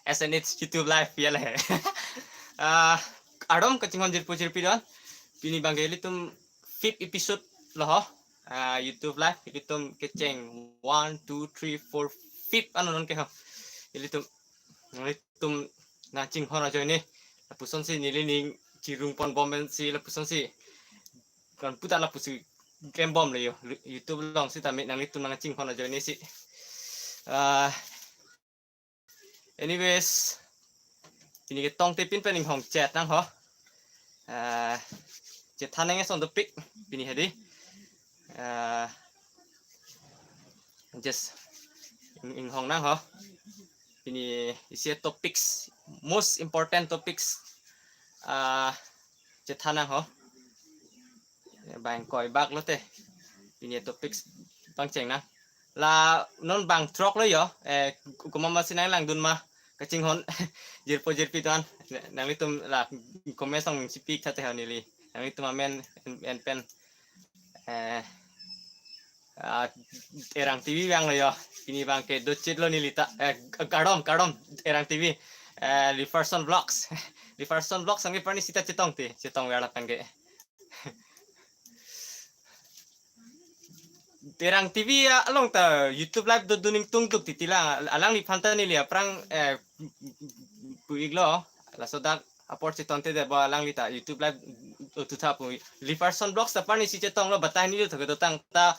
SNH YouTube live ya lah. Adom kecingon jirpu don. Pini bangkeli tum fifth episode loh. YouTube live itu tum keceng 1 2 3 4 fifth anu non keho. Ili tum ngacing hon aja ini. Lapuson si nilining cirung pon bomben si lapuson si kan putar lapus game bom le yo. YouTube long si tamit nang itu ngacing hon aja ini si. Anyways, ini ketong tipin pening hong chat nang ho. Chat tanengnya on the pic pini hadi. Just in hong nang ho. Ini isi topics, most important topics. Chat tanang ho. Bang koi bak lo te. Ini topics bang ceng nang. La non bang trok lo yo. Kumama sinang lang dun ma. Kacing hon jirpi tuan nang litum la komen song sipik tate hon nili nang litum amen en pen erang TV bang lo yo ini bang ke docit lo nili ta kadom erang TV Liverson Vlogs Liverson Vlogs sangi pani sita cetong wala pen ke terang TV ya along ta YouTube live do duning tungtuk titila alang li phanta ni li aprang puiglo la sodak aport si tonte de ba alang li ta YouTube live tu tha pu Liverson Vlogs ta pani si chetong lo batai ni to tang ta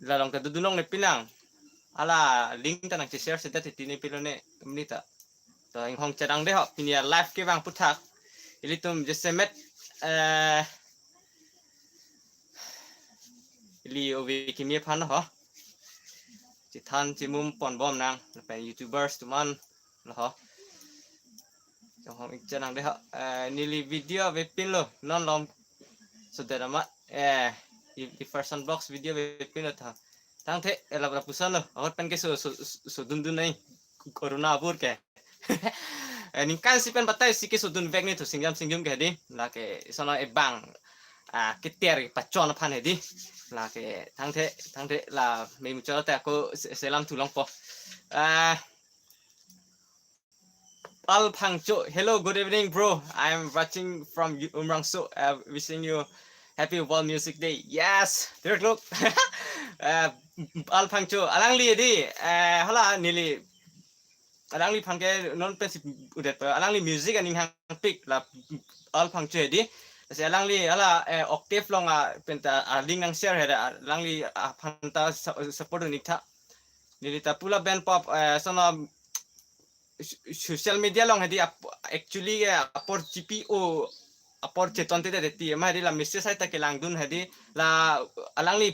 la long ta dunong ne pinang ala link ta nang share seda titini pilone minita to ing hong chadang de ho pinia live ke bang puthak ilitum jesemet li ovi kimia phan ho chỉ than chỉ mum pon bom nang phải YouTubers tụi man là ho trong hong chân nang đấy ho nili video về pin lo non lom sudah lama di first unbox video về pin lo tha tang thế là pusan lo aur pen ke so dun này corona bur ke ning kan si pen batai si ke so dun vek ni to singjam ke di là ke sono e bang cái tier pachon phan di là cái thang thế là mình cho ta cô sẽ làm thủ long po Al Pangcho, hello, good evening, bro. I'm watching from Umrangso. Wishing you happy World Music Day. Yes, there look. Al Pangcho, alang li di, hala nili, alang li pangke non pensip udah, alang li music aning hang pick lah Al Pangcho di. Saya lang li ala octave long penta link nang share heda lang li phanta support ni tha nilita pula band pop sono social media long hedi actually apor GPO apor cheton te deti ma hedi la message sai ta ke lang dun hedi la alang li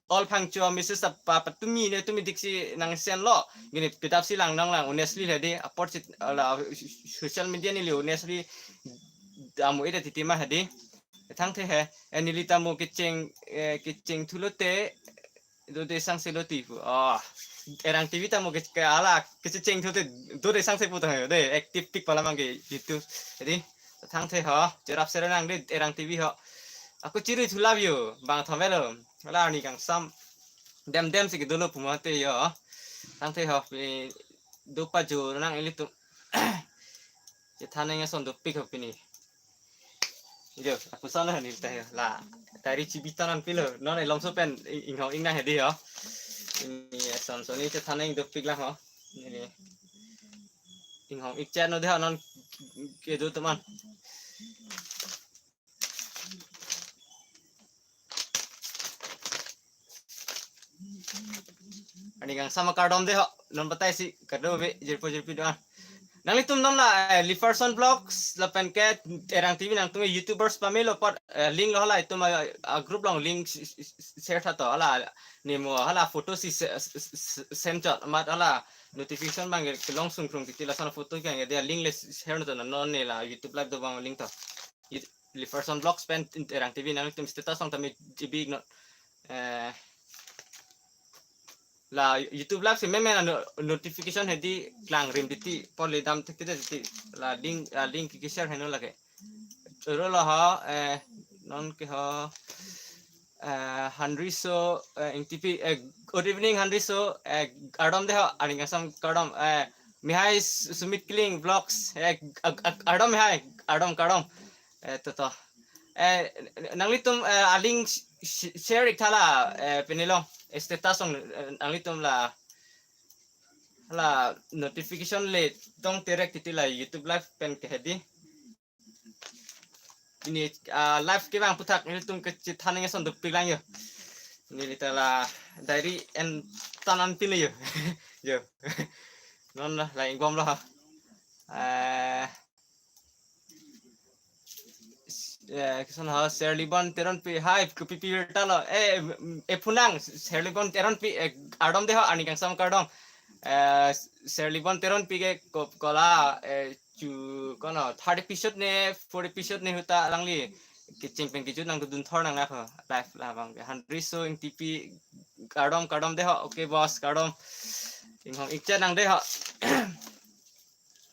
all phangcho message pa tumi ne tumi diksi nang sen lo gini pitap si lang nang lang honestly hedi apor la social media ni li honestly amu ida titima hadi thang the he enilita mo kiceng thulote do de sang seloti pu erang TV ta mo ke ala kiceng thulote do de sang se pu ta de active pic pala mang ke youtube jadi thang the ho jerap serenang de erang TV ho aku ciri thulab yo bang thomelo la ni kang sam dem si ke dolo pu ma te yo thang the ho do pa jo nang elitu je thaneng son do pic ho pini Yo, aku sana ni teh lah. Dari Cibitan pilo, non elong sopen inghong ingna hedi yo. Ini Samsung ni cetana ing dopik lah ho. Ini inghong ikchan no deh non kedo teman. Ani kang sama kardom deh ho, non batai si kado be jirpo doan. Nang litum non la Liverson Vlogs la pen ke erang TV nang tungi YouTubers pamelo pot link lo hala itu group long link share tha to hala ni mo hala photo si send jot mat hala notification bang ke long sung krung ti la sana photo ke dia link le share no non ne la YouTube live do bang link to Liverson Vlogs pen erang TV nang litum status song tami big no la YouTube live si meme notification hedi klang rim diti pole dam tek diti la link ki share heno lage ro la ha non ke ha Henry so ing TV good evening Henry so Ardom deh aning kasam Kardom mihai Sumit Kling vlogs Ardom mihai Ardom to nanglitum aling share itala penilong status on nanglitum la notification le tong direct itila YouTube live pen kehedi ini live ke bang putak nanglitum ke cithaning son dupik lang yo ini itala dari en tanan pin yo yo non lah lain gom lah kisan ha Serlibon teron pi hai kupi pi talo punang Serlibon teron pi Ardom deho ani kang sam kardong Serlibon teron pi ke kola chu kono 30 episode ne 40 episode ne huta langli kicing pen kijut nang dun thor nang akho live la bang Henry so ing TP Kardom deho okay boss Kardom ing hong ikcha nang deho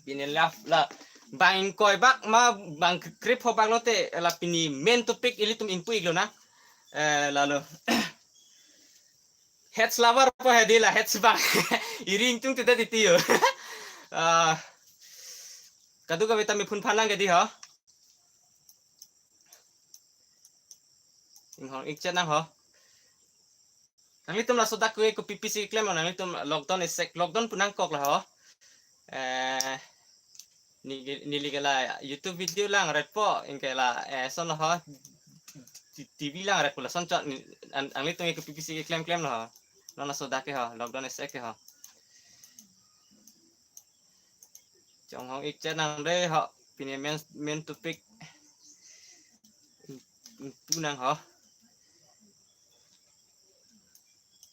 pinin la bang koi bak ma bang krip ho bang lote la pini main topic ilitum input iglo na lalu heads lover po hedila heads bang iring tung tidak titiyo kadu ka vitamin phun phalang ke di ho inghong ikcha nang ho nanglitum la sodak ko PPC claim nanglitum lockdown esek lockdown punang kok la ho niligala YouTube video lang red po ingkala son ho TV lang red pula son chat ang litong ke PPC claim no no na soda ke ho lockdown esek ke ho chong hong ik chat nang re ho pini main topic punang ho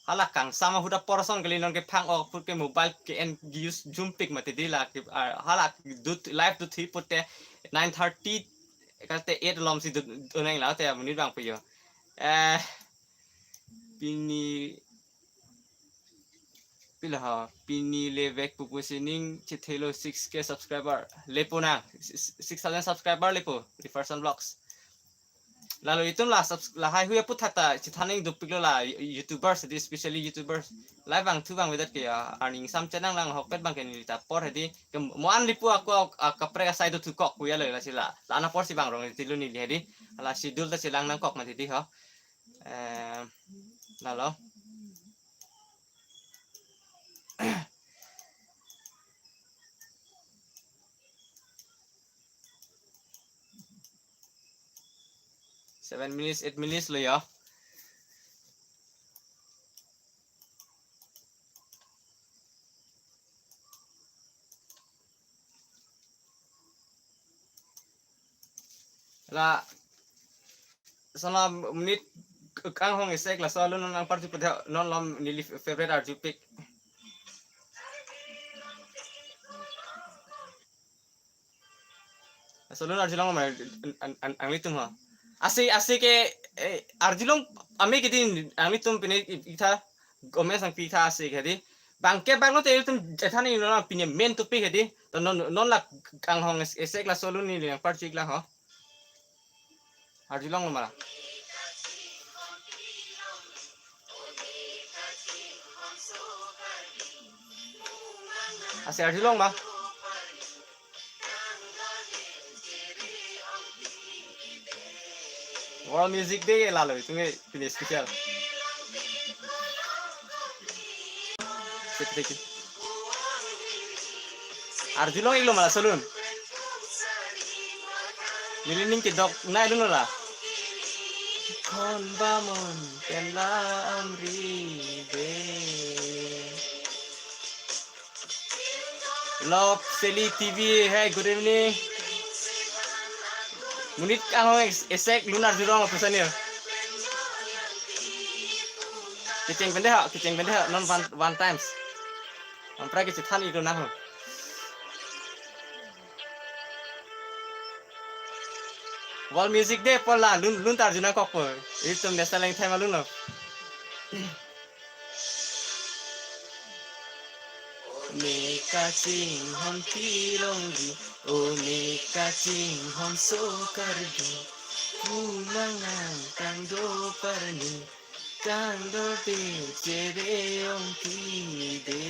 halak kang sama huda porson kali non ke phang ok put ke mobile ke en use zoom pic mate dila ke halak dut live dut hi putte 9:30 kalte 8 lom si unang la te menit bang puyo pini pila ha pini levek pupusining chithelo 6k subscriber lepo na 6000 subscriber lepo Jefferson Vlogs lalu itu lah hai huya put hata cithaning dupik la YouTubers especially YouTubers live bang tu bang wedat ke earning sam channel lang hokpet bang ke nilita por hedi moan lipu aku kapre ka side tu kok kuya le la sila lana por si bang rong tilu ni hedi ala schedule ta silang nang kok mati di ho lalu 7 minutes 8 minutes lo ya la sana menit kang hong esek la solo non ang parti pada non lom nili favorite art pick solo arjilong ma ang litum ha asik ke arjilong ame kedin ang litum pine ita gome sang pita asik hedi bangke bangno te litum ethani non pine main topic hedi to non la kang hong esek la solo ni ang parti la ha arjilong ma asik arjilong ma World Music Day lalu itu nge finish spesial. Sedikit. Arjulong ilo malah salun. Nilining ke dok na dulu lah. Kon bamon kenla amri be. Love Seli TV, hey good evening. Munit kang esek lunar jurong pesan ya. Kicing pendek non one times. Ampra ke cithan itu nah. World Music Day pola lun tar juna kok po. Itu national anthem alun lo. Neka ching hom tilonggi o neka ching hom so kargi umangan kang do parni Candor de Jereon Pide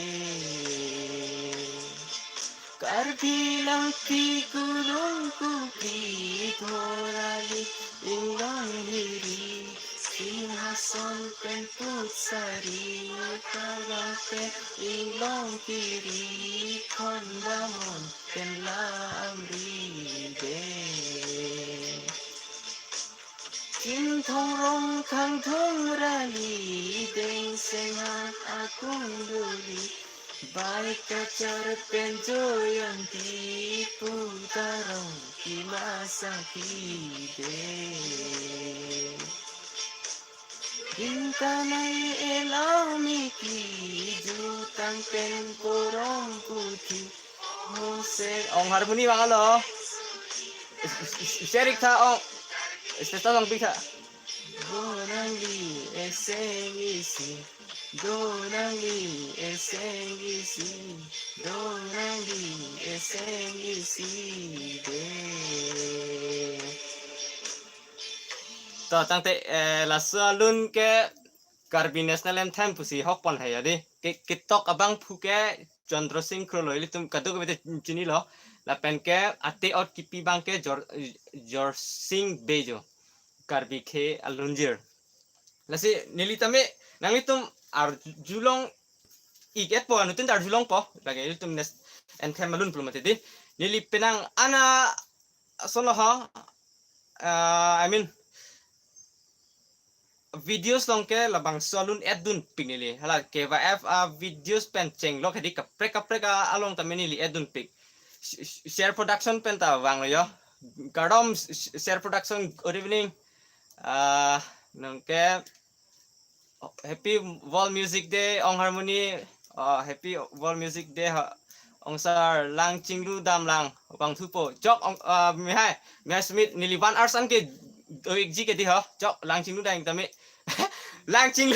Karbilang Pigulong Kupi Torali Ilang Hiri Singhason Pen Putsari Karape Ilong Kiri Kondamon Pen Lamride Kim thong rong khang thong rali deng sengat akung duli baik kacar penjoyan di putarong kimasa kide Intanay elaw miki jutang pen porong puti Jose ong harmoni bang alo Sherik tha ong Esta lang bisa. Donangli esengisi. Donangli esengisi. Donangli esengisi de. To tangte la salun ke Garbines nalam tham pusi hokpon hai ade. Kitok abang phuke Chandra Singh Kroloi tum kaduk bete chini lo. La pen ke ate out kipi bang ke Jor Singh Bejo. Karbi ke alunjir lasi nilitame nangitum ar julong iket po anutin dar julong po bagay itum nes entem malun plumate di nili penang ana sono ha I mean videos long ke labang salun edun pinili hala ke va f videos pen cheng lo khadi kapre along tameni li edun pik share production pen ta wang yo gadom share production good evening nangke Happy World Music Day Ong Harmony Happy World Music Day Ong sar lang chinglu dam lang bang thupo jok ong mihai smith nili 1 hours an ke doik ji ke di ho jok lang chinglu dang tami lang chinglu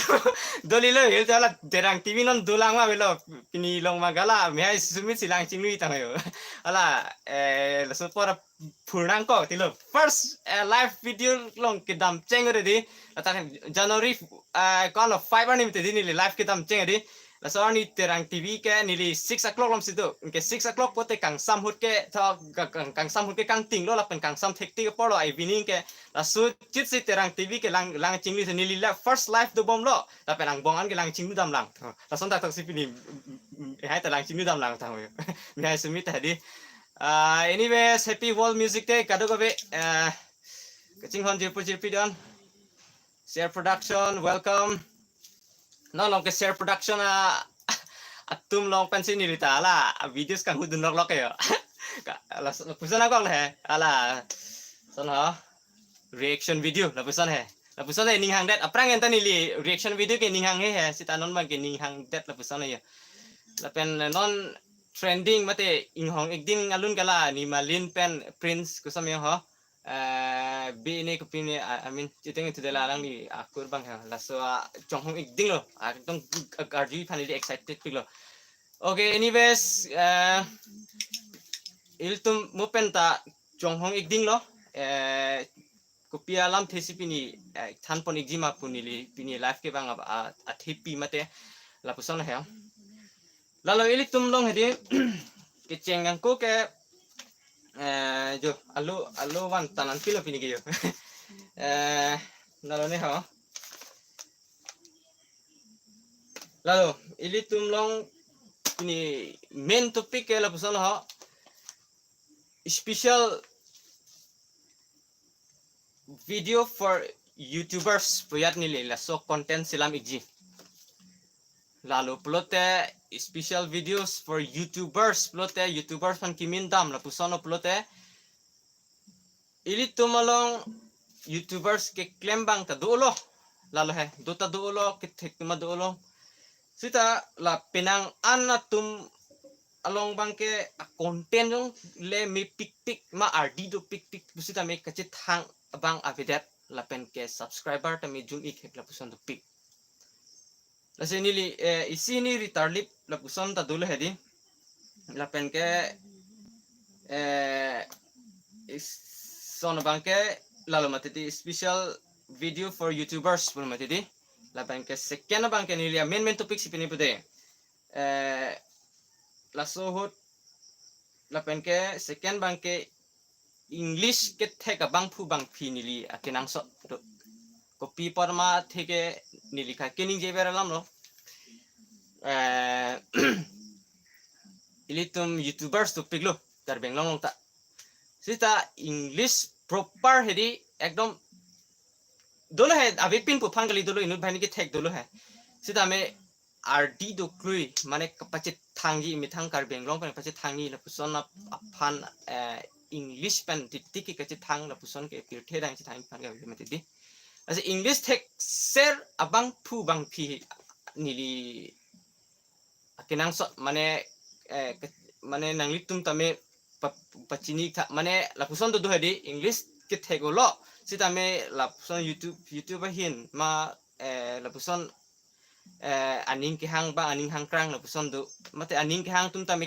dolilo hil tala derang tv non dulang ma belo pini long magala mihai smith si lang chinglu itang yo ala la supora purnang ko tilo first live video long ke dam chengre di ata January kon 5 ani mite di nili live ke dam chengre la so ni terang tv ke nili 6 o'clock lom situ ke 6 o'clock pote kang samhut ke tho kang samhut ke kang ting lo la pen kang sam thek ti polo evening ke la su chit si terang tv ke lang chingli nili la first live do bom lo la pen ang bongan ke lang chinglu dam lang la son tak tak si pini hai ta lang chinglu dam lang ta mi hai sumit tadi anyways happy world music day kado ko be kaching hon jirpi don share production welcome no long ke share production atum long pensi ni rita ala videos kang hudun lok yo ala pusan ako le ala son ha reaction video la pusan he ning hang det aprang enta ni li reaction video ke ning hang he sitanon ma ke ning hang det la pusan yo la pen non trending mate ing hong ekdin alun kala ni malin pen prince kusam yo ho bi ini kupini I mean chiteng itu delalang ni akur bang ha la so chong hong ikding lo tong garji phani excited pik lo okay anyways iltum mupenta chong hong ikding lo kopi alam thesi pini thanpon ikjima punili pini live ke bang a thipi mate la puson ha lalo ilitum long hedi ke chengang ko ke jo alo wan tanan kilo pini ke yo lalu ni ha lalu ili tumlong ini main topik ke la pusan ha special video for YouTubers puyat nili la so content silam iji lalu plote special videos for YouTubers plote YouTubers pan kimindam la pusono plote ili tumalong YouTubers ke klembang ta dulo lalo he duta dulo ke thekma dulo sita la penang anatum along bangke content jong le mi pik ma ardi do pik busita me kacit hang bang avidet la pen ke subscriber ta me jung ik la puson do pik la senili isini ritarlip la puson ta dulo hedi la pen ke son bangke lalu matiti special video for YouTubers pun matiti lapan ke second bang ke nilia main topik si pini pude lasohot lapan ke second bang ke English ke theka bang phu bang phi nili akinang so kopi parma theke nili ka kening je beralam lo ilitum youtubers topik lo dar benglong ta sita English proper hedi ekdom dolo hai abe pin pu phangali dolo inu bhani ke thek dolo hai sita me RD do klui mane kapache thangi mithang kar benglong pen pache thangi la puson na phan English pen tiki kache thang la puson ke pirthe dang chi thang phan ga me ti ase English thek ser abang phu bang phi nili akinang so mane mane nangli tum tame pachini mane la puson do hedi English ke thegolo sita me la puson YouTube hin ma la puson aning ke hang ba aning hang krang la puson do mate aning ke hang tum tame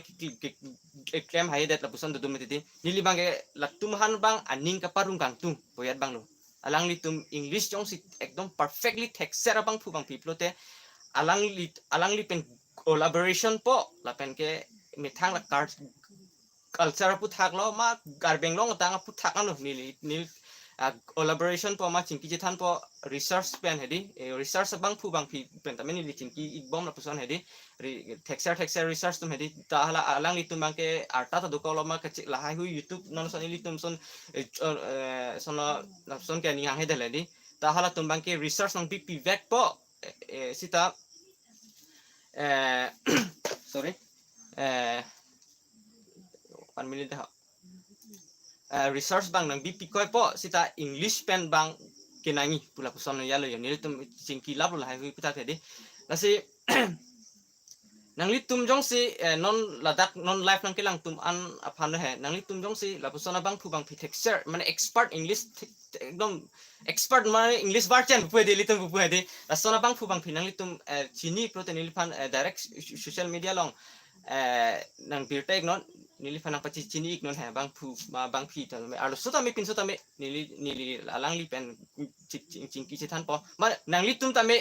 claim hai dat la puson do mate di nili bange la tum han bang aning ka parung kang tum boyat bang lo alang li tum English jong si ekdom perfectly thek ser bang phu bang piplote alang li pen collaboration po la pen ke mithang la culture pu thak lo ma garbeng long tang pu thak anu nil collaboration po ma chingki je than po research pen hedi research bang phu bang phi pen tamen ni chingki bom la puson hedi texture research tum hedi ta hala alang li tum bang ke arta ta dukolo ma ke la hai hu YouTube non son li tum son son la son ke ni hang hedel hedi ta hala tum bang ke research nang pi vek po sita sorry 1 minute dah research bang nang BP koi po sita English pen bang kenangi pula puson ya lo ni tum singki lap lah hai pita tadi nasi nang litum jong si non ladak non life nang kilang tum an aphan hai nang litum jong si la puson bang pu bang pi texture mane expert English ekdom expert mane English version pu de litum pu de la sona bang pu bang pi nang litum chini protein ilfan direct social media long nang birtek non nili fanang pachi chini ik non ha bang phu ma bang phi ta me alo sota me pin sota me nili alang li pen chingki che than po ma nang li tum ta me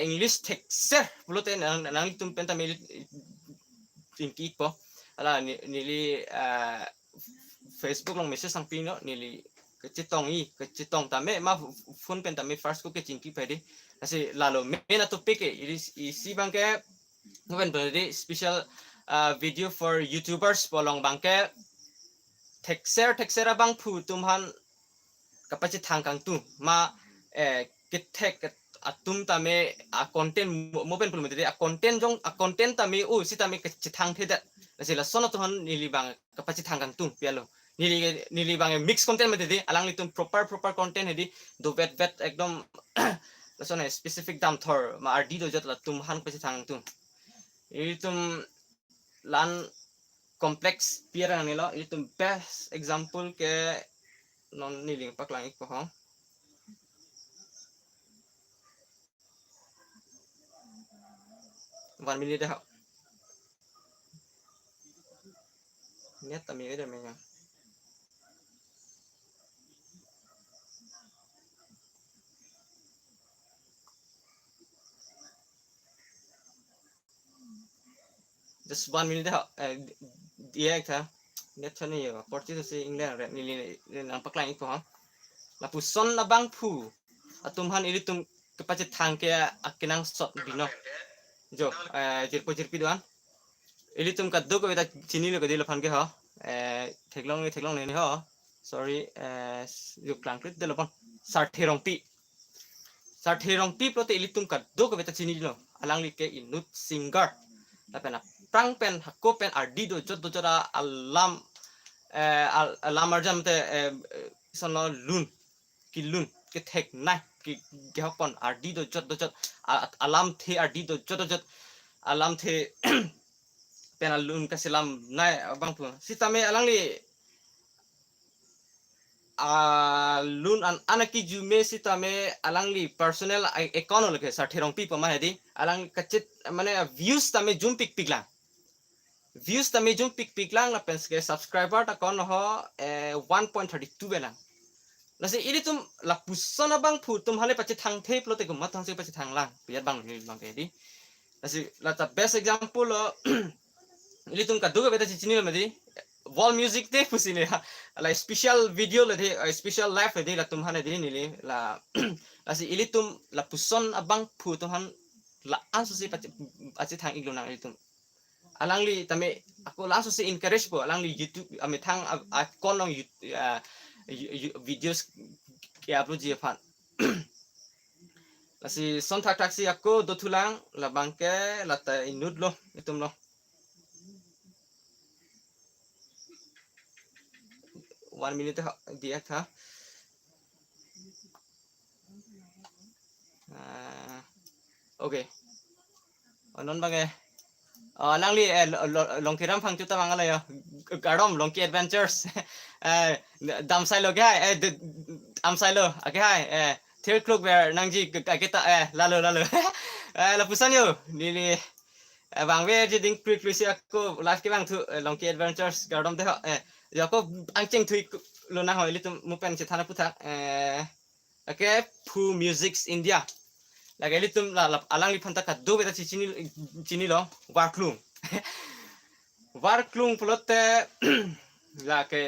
English texture bulote nang li tum pen ta me chingki po ala nili Facebook long message sang pin no nili kecitong ta me ma phone pen ta me first ko ke chingki pe di asi lalo me na topic e isi bang ke noven berde special video for YouTubers polong bangke texture bang phu tumhan kapachi thangkang tu ma kitek atum tame a content moben pul mete a content jong a content tame u si tame kachi thang the da sila sono tuhan nili bang kapachi thangkang tu pialo nili bang mix content mete di alang litum proper content hedi do vet ekdom lasone specific dam thor ma RD do jot la tumhan kapachi thang tu itum lan kompleks pirang nilo itu best example ke non niling paklang iko ho 1 minute dah net tami ada menga just 1 minute dah dia ka net chani yo porti si England re nili nang paklang iko ho la puson na bang phu atumhan ilitum kepace thangke akinang sot bino jo jirpi doan ilitum kaddo ko beta chini lo kadilo phan ke ho theklong ne ho sorry yo klangkrit de lopon sarthirong pi prote ilitum kaddo ko beta chini lo alang like inut singer lapena prang pen hakko pen ardido jot do jora alam arjam te sono lun kilun ke thek na ki gehapon ardido jot alam the ardido jot alam the pen alun ka selam na bang pu sitame alang li lun anaki jume sitame alang li personal account ke sarthirong pi pama hedi alang kachit mane views tame jum pik lang la pens ke subscriber ta kon ho 1.32 belang lasi ini tum la puson abang pu tum hale pace thang the plo te gum thang se pace thang lang biar bang ni bang ke di lasi la ta best example lo ini tum ka duga beta chini lo medi wall music te pusine la special video le de special live le de la tum hane di ni le la lasi ini tum la puson abang pu tum han la ansu se pace thang iglo nang ini tum alang li tame aku langsung se encourage po alang li YouTube ame thang kon long videos ke upload je fan lasi son thak thak si aku do thulang la bangke la ta inud lo itum lo 1 minute dia tha okay onon bange lang li long kiram phang chu ta mang la yo garom long ki adventures dam sai lo ga am sai lo ake hai thir klok ver nang ji ka ke ta la lo la pusan yo ni li bang ve ji ding pri si aku live ki bang thu long ki adventures garom de yo ko ang cheng thui lo na hoi li tu mu pen che thana puthak ake pu musics india lagi itu alang li phanta ka do beta chini lo warklung pelote la ke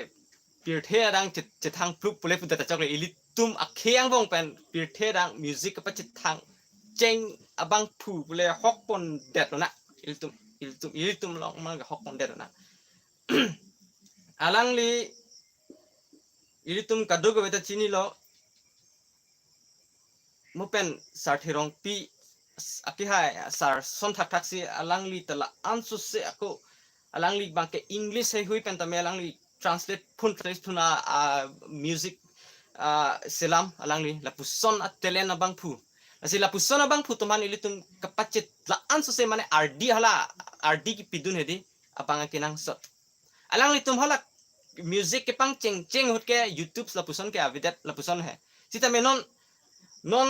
pirthe dang chethang pluk pule puta chakle ilitum akhyang bong pen pirthe dang music pa chethang cheng abang phu pule hok pon det na ilitum long ma hok pon det na alang li ilitum ka do beta chini lo mupen sar thirong pi aki hai sar son thak thak si alang li tala ansu se aku alang li bangke english hai hui pen tame alang li translate phun music selam alang li la puson atelen abang phu asi la puson abang phu toman ilitum kapacit la ansu se mane rd ki pidun hedi apanga kinang sot alang li tum hala music ke pang cheng hut ke youtube la puson ke avidat la puson hai sita menon non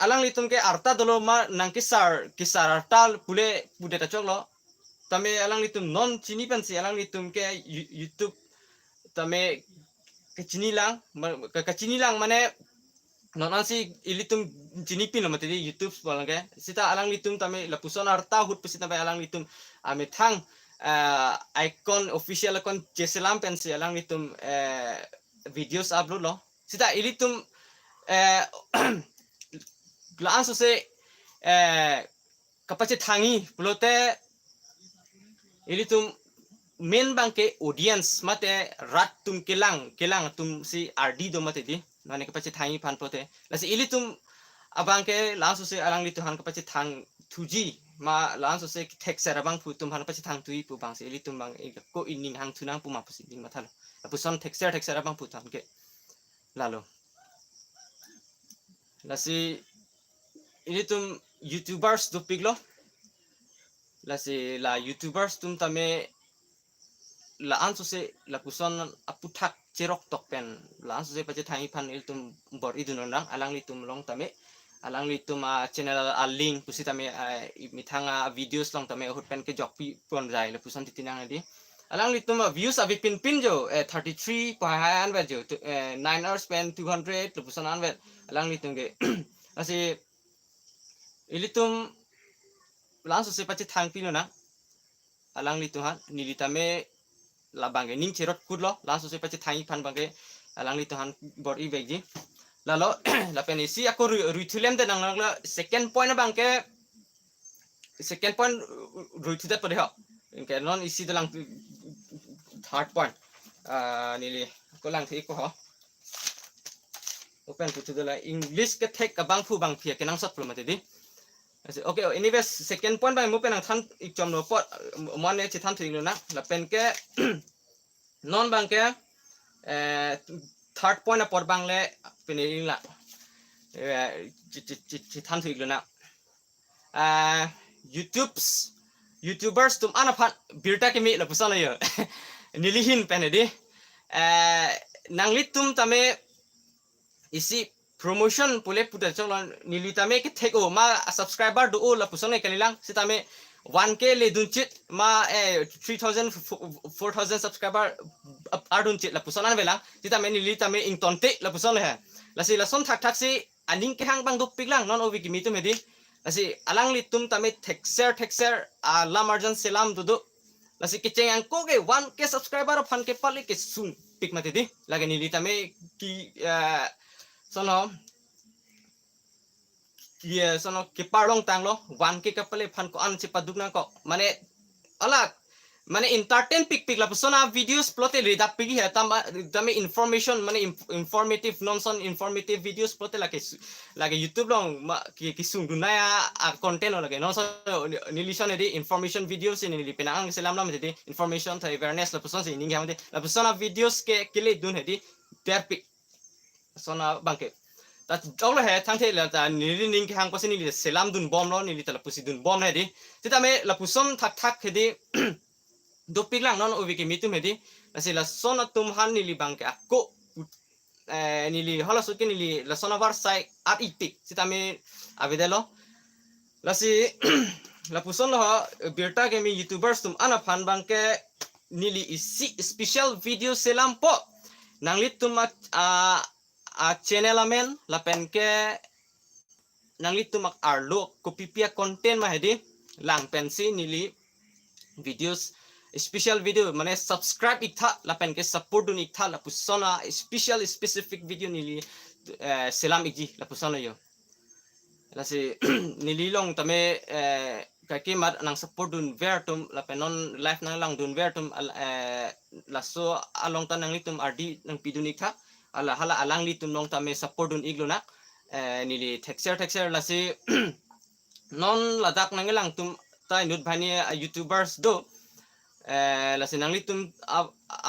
alang litum ke arta dolo ma nang kisar arta pule ta choklo tame alang litum non chini pensi alang litum ke youtube tame ke chini lang mane non ansi ilitum chini pin mate di youtube bolang ke sita alang litum tame la puson arta hut pesi tame alang litum ame thang icon official icon jeselam pensi alang litum videos upload lo sita ilitum langsung se kapacit tangi pelote ini tum main bangke audience mate rat tum kelang tum si rd do mate di nane kapacit tangi pan pelote lasi ini tum abangke langsung se alang litu han kapacit tang tuji ma langsung se tek serabang pu tum han kapacit tang tui pu bang se ini tum bang ko ining hang tunang pu ma pu si ding mathalo pu son tek serabang pu tan ke lalu lasi ini tum youtubers do piglo lasi la youtubers tum tame la anso se la puson aputhak cherok tok pen la anso se pache thai phan il tum bor idun nang alang li tum long tame alang li tum channel a link pusi tame mithanga videos long tame hut pen ke jok pi pon jai la puson titinang di alang li tum views avi pin jo 33.1 jo 9 hours spend 200 la puson an alang li tum ke lasi ilitum langsung se pace thang pino na alang li tuhan nilitame la bange ning cherot kudlo langsung se pace thang phan bange alang li tuhan bor i beji lalo la penisi aku ruitulem de nang la second point bangke second point ruitudat pade ha ke non isi de lang third point nili ko lang thi ko ha open to the english ke thek ka bang fu bang phia ke nang sot pro mate di okay anyway second point bang mo pen ang than ikchom no pot mon ne chi than thing na la pen ke non bang ke third point por bang le pen la chi than thing na youtubers tum ana phan birta ke mi la pusan yo nilihin pen di nang litum tame isi promotion pule puta cholon nilitame ke theko ma subscriber do la pusone kalilang sitame 1k le dunchit ma 3000 4000 subscriber ardun chit la puson an velang kita me nili ta me ing tonte la puson le la si la son thak si aning ke hang bang duk piklang non ovi ki mi tu me di la si alang li tum ta me texer la marjan selam dudu la si kiceng ang ko ke 1k subscriber fan ke pali ke sung pik mati di la ke nili ta me ki sono kia sono ke parlong tang lo 1k ka pale fan ko an si paduk na ko mane ala মানে entertain pic la persona videos plote rida pigi ha tame information mane informative non informative videos plote lage youtube long ki sung dunaya content lage non so nilison edi information videos ini li penang selam lam jadi information ta awareness la persona ini ngamde la persona videos ke kile dun hedi der pic sona bangke ta jolo he thang the la ta nili ning hang pasi nili selam dun bom lo nili ta la pusi dun bom hedi tame la puson thak hedi dopik lang non ubi kimi tu medi la si la sona tum han nili bangke aku nili hola sut nili la sona var sai at ipik sitame avedelo la si la puson lo birta ke mi youtubers tum ana fan bangke nili isi special video selam po nanglit tum a channel amen la penke nanglit tum arlo kopipia content ma hedi lang pensi nili videos special video mane subscribe ikta la pen ke support dun ikta la pusona specific video nili selam igi la pusona yo la si nili long tame ka ke mat nang support dun vertum la penon live nang lang dun vertum la so along tan nang litum rd nang pidun ikta ala hala alang litum nong tame support dun igluna nili texture la si non ladak nang lang tum ta nut bhani youtubers do la si nang litum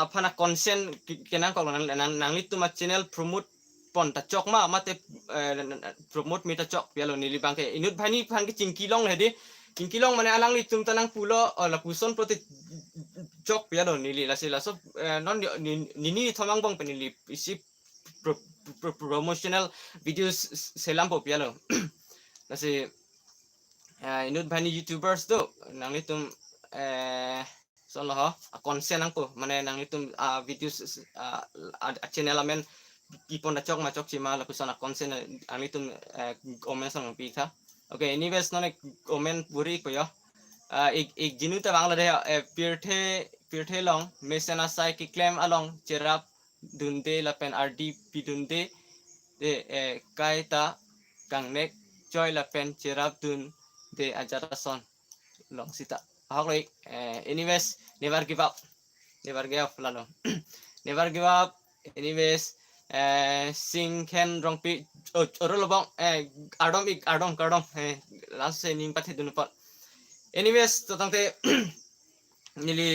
apana consent kenang ko nang litum channel promote pon ta chok ma mate promote mi ta chok pialo nili bangke inut bhani phan ke chingkilong hedi chingkilong mane alang litum tanang pulo la puson prote chok pialo nili la si la so non nini thomang bang penili isi promotional videos selam po pialo la si inut bhani youtubers do nang litum so lo consent ang po mane nang itum videos channel amen ipon na chok machok chima la kusana consent ang itum comment sang pita okay anyways no comment buri ko yo ik jinu ta bangla de pirthe long mesena sai ki claim along cherap dunde la pen rd pidunde de kaita kangnek joy la pen cherap dun de ajarason long sita okay anyways never give up lalo never give up anyways sing ken rong pi oro lobong ardom last se ning pathe dun pot anyways to tangte nili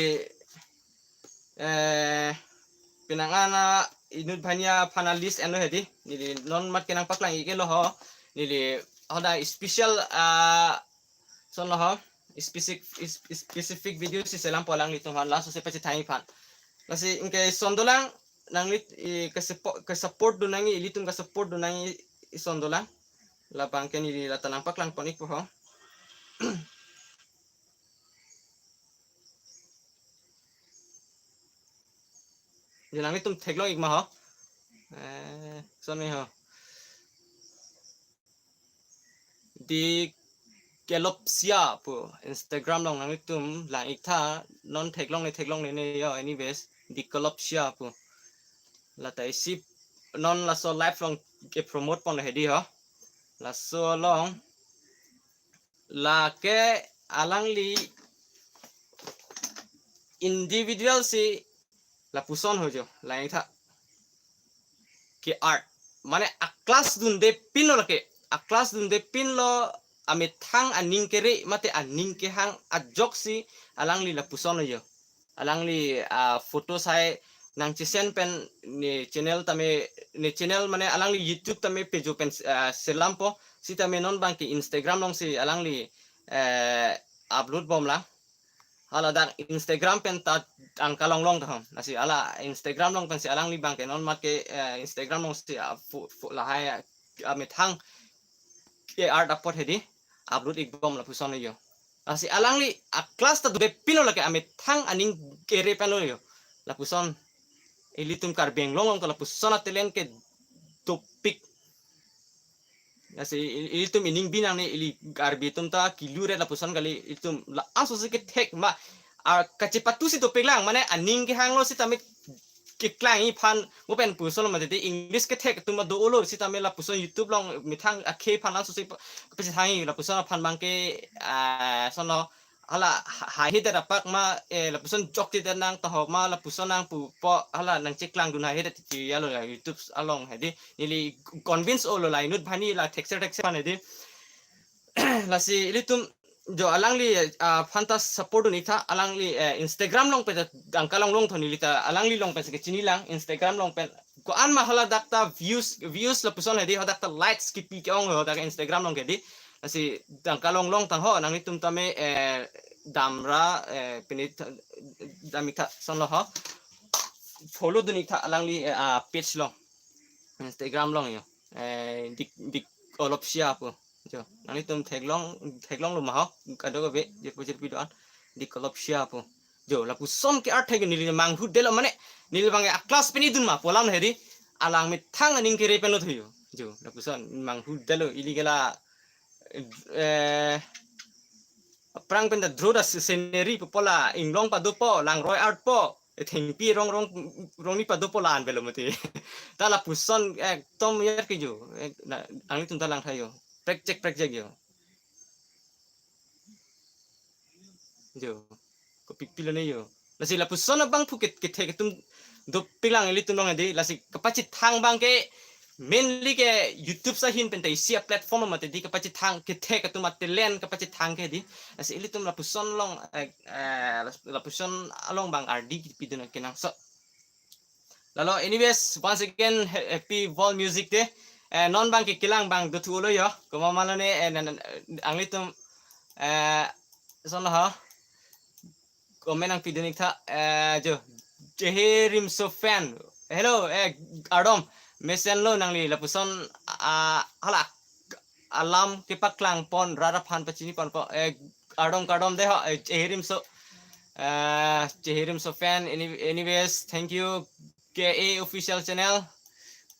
pinangana inut bhania panelist eno hedi nili non mat kenang paklang ike lo ho nili hoda special son lo ho specific video si selam polang litung han laso se pati thai phan lasi inke sondolang nanglit ke support dunangi litung ka support dunangi sondolang la bangke ni la tanang paklang ponik po ho jenang litung theglong igma ho son me ho di kelopsia po Instagram long nang itum lang ikta non theglong ne yo anyways di kelopsia po la tai sip non la so live long ke promote pon hedi ho la so long la ke alang li individual si la puson ho jo la ikta ke art mane a class dun de pin lo ke a class dun de pin lo amit hang aning kere mate aning ke hang ajok si alang li la puson yo alang li photo sai nang chisen pen ni channel tame ni channel mane alang li youtube tame page pen selampo si tame non banki instagram long si alang li upload bom la hala dak instagram pen ta ang kalong long tham nasi ala instagram long pen si alang li banki non mat ke instagram long si la hai amit hang ke art upload hedi upload ik bom la puson yo asi alang li a class ta de pino la ke amit thang aning kere peno yo la puson ilitum karbeng long kala pusana telen ke topik asi ilitum ining binang ni ili karbitum ta kilure la pusan kali ilitum la aso se ke tek ma kacipatu si topik lang mane aning ke hanglo si tamit kiklang i pan mo pen puson ma de english ke tek tuma do olo si tamit la puson youtube long mitang akhe pan so si pesi hangi la puson pan bangke sono hala hai da pak ma la puson jok ti nang taho ma la puson nang pu po hala nang ceklang dun hai ti ya lo youtube along hedi nili convince olo la inut bhani la texture pan hedi la si ilitum jo alang li fantas support ni tha alang li instagram long pe dangka long thoni li ta alang li long pe ke chini lang instagram long pe ko an ma hala dakta views la puson hedi dakta likes ki pi ke ong ho dak instagram long hedi asi dangka long tang ho nang itum tame damra pinit damita son lo ho follow duni tha alang li page long instagram long yo dik olop sia po jo nang itum theglong lo ma ho kado ko be je ko je pidoan dik olop sia po jo la puson ke art thege nili mang hu delo mane nili bange class pini dun ma polam hedi alang mi thang aning kere peno thiyo jo la puson mang hu delo iligala perang penda droda scenery pola inglong pa dopo lang roy art po thengpi rong ni pa dopo lan belo mati tala puson tom yer ki jo ang tun talang thayo prek check yo ko pipilo ne yo lasi la puson bang phuket ke the tum do pilang eli tum long ade lasi kapachit thang bang ke mainly ke youtube sa hin pen sia platform ma te di kapachit thang ke the ka tumat len kapachit thang ke di asi ilitum la puson long la puson along bang rd pidun kenang so lalo anyways once again happy vol music de non bang ke kilang bang do thulo yo ko mamalo ne anglitum son ha komen ang pidun tha jo jeherim so fan hello ardom mesen lo nang li lapuson hala alam kipaklang pon rara phan pachini pon po kadom de ho chehirim so fan anyways thank you KA official channel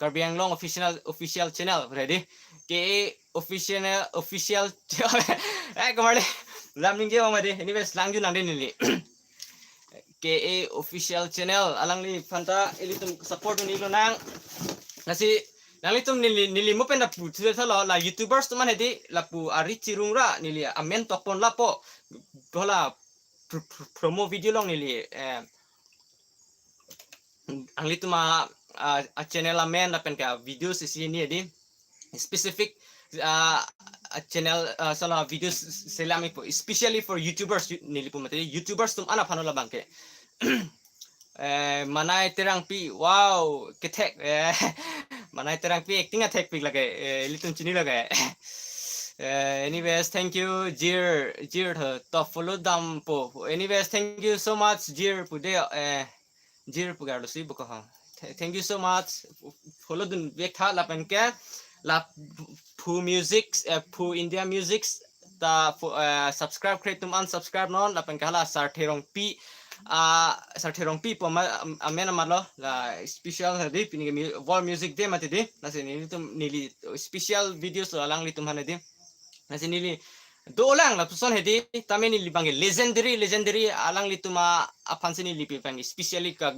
Karbiang Long official channel ready KA official kemana lamning je made anyways langju nang de ni KA official channel alang li phanta ilitum support ni lo nang nasi nalitum nili mo pen pu thalo la youtubers tuman hedi lapu ari cirungra nili amen tokpon lapo bola promo video long nili angli tuma a channel amen la pen ka videos isi ni hedi specific channel sala videos selami po especially for youtubers nili po mate youtubers tum ana phanola bangke manai terang pi wow ketek manai terang pi acting attack pi lage litum chini lage anyways thank you jir to follow dam po anyways thank you so much jir pude jir pugarlo si buko ha thank you so much follow dun vek tha la pen ke la pu music pu india music ta subscribe create tum unsubscribe non la pen kala sartherong pi sartherong pi po amena malo la special hadi pini vol music de mate de nasi nili tum nili special videos alang li tum hanadi nasi nili do lang la puson hedi tameni li bange legendary alang li tuma apansini li pi bange specially ka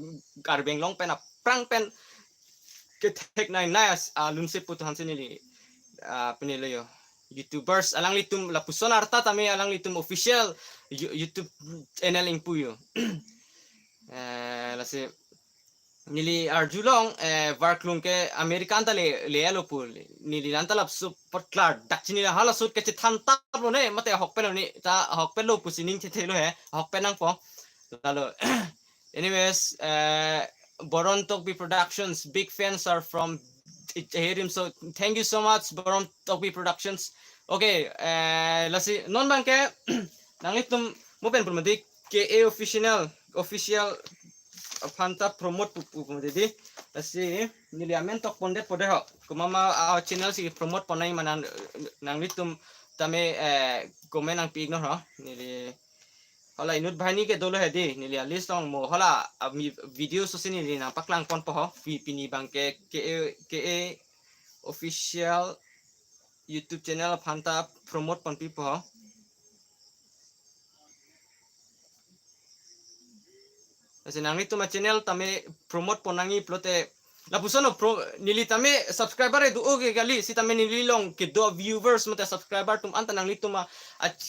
Karbiang Long pen prang pen ke tek nai lunse putu hansini li penilo yo youtubers alang litum la puson arta tami alang litum official youtube channel impuyo lase nili arjulong varklung ke amerikan tale lealo pul nili nantalap super clar dakchini hala sut ke thanta lo ne mate hokpen ni ta hokpen lo pusining thelo he hokpen ang po lalo anyways Boron Tokbi Productions big fans are from Herim so thank you so much Boron Tokbi Productions okay lasi non bang ke nangitum mo pen promodi ke official phanta promote pu di lasi niliamen tok pondet pode ho kumama channel si promote ponai nangitum tame komen ang pig no ho nili hala inut bhai ni ke dolo hedi nili alis tong mo hala mi video sosini ni na paklang pon po pini bang ke official YouTube channel phanta promote pon pi po ase nang itu ma channel tame promote ponangi plote la pusono pro nili tame subscriber edu oge gali si tame nili long ke do viewers mata subscriber tum anta nang lituma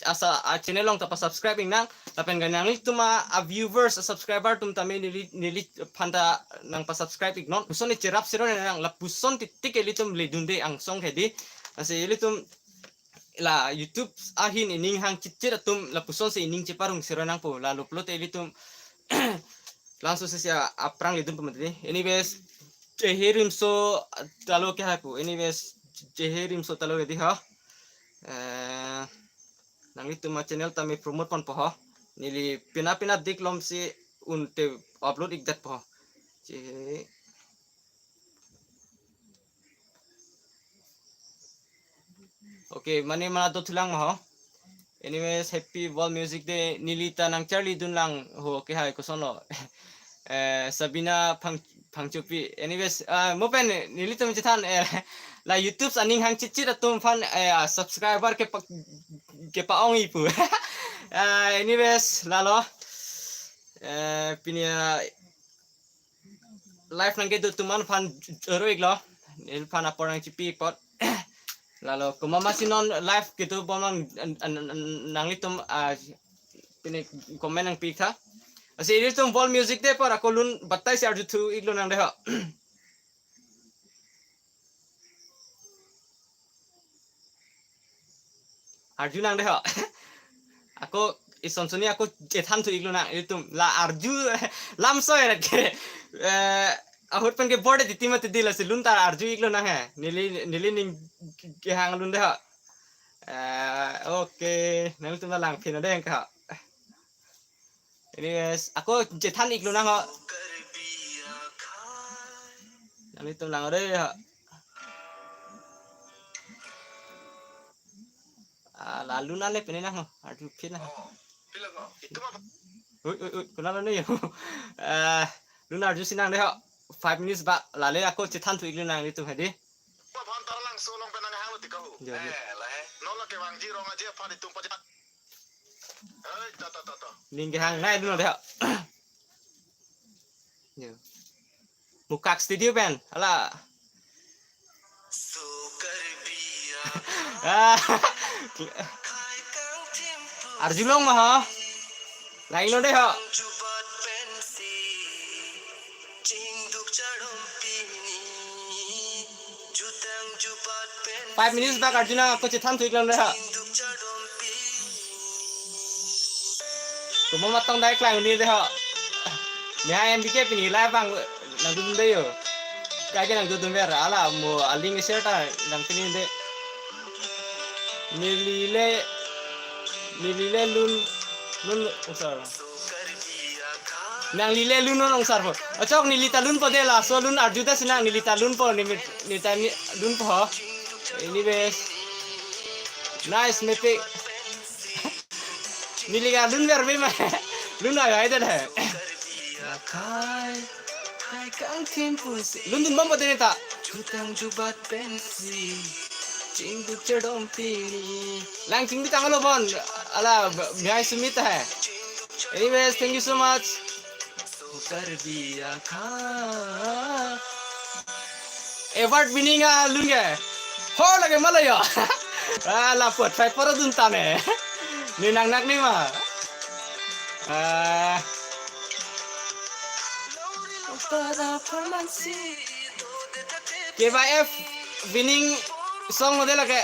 asa channel long tapa subscribing nang tapen ga nang lituma a viewers a subscriber tum tame nili phanta nang pa subscribing non puson cherap siro nang la puson titik elitum le dunde ang song hedi ase elitum la YouTube ahin ining hang cicir tum la puson se ining ciparung siro nang po lalu plote elitum langsung saja aprang lidun pemerintah. Anyways, jeherim so talo kya aku. Anyways, jeherim so talo jadi ha. Nang itu ma channel tami promote pon po ha. Nili pina dik lom si unte upload ikdat po. Je Okay, mani mana to tulang ha. Anyways, happy World Music Day. Nilita nang Charlie dun lang ho kaya ko sono. Sabina pangchupi. Anyways, mopen nilito mo chitan la YouTube aning hang chichit atum fan subscriber ke paong ipu. Anyways, lalo pinia live nang kedo tuman fan roig lo. Nil fan aporang chipi pot. Lalu kumamasinon live gitu bomang nang litum pinik komen nang pika. Asi ini tuh World Music Day par aku lun batai si arju tu iglo nang deha. Arju nang deha. Aku isonsoni aku jethan tu iglo nang itu la arju lamso ya ke. Ahut pen ke board di timat di la silun tar arju iglo nang he. Nili ning ke hang lun deha. Oke, nang tu lang pina deh ka. Anyways, aku jethan iglo nang ho. Nang itu lang deh ha. Lalu nale pina nang ho. Arju pina. Kenal nih. Luna arju sinang deh ho. 5 minutes ba lale aku jethan tu iglo nang itu hadi. Ning hang nai dulu deh. Mukak studio band, ala. Arjulong mah, lain lo deh. 5 minutes back Arjuna aku cetan tu iklan deh. Cuma matang dah iklan ini deh. Ni yang bikin ini live bang, nang tu deh yo. Kaya nang tu ber, ala mo aling share ta nang ini deh. Nilile lun usar. Nang lile lun nong usar po. Acok nilita lun po deh lah. So lun Arjuna sinang nilita lun po nilita lun po. Anyways, nice meeting. Niliga lun ber be mah. Lun ayo aja deh. Lun dun bom po deh ta. Jutang jubat pensi. Cingduk cedom pini. Lang cingduk tangan lo bon. Ala biaya sumit hai. Anyways, thank you so much. Award winning lun ya. Ho lagi malah ya. Lapot five para dunta me. Ni nang nak ni mah. KYF winning song model lagi.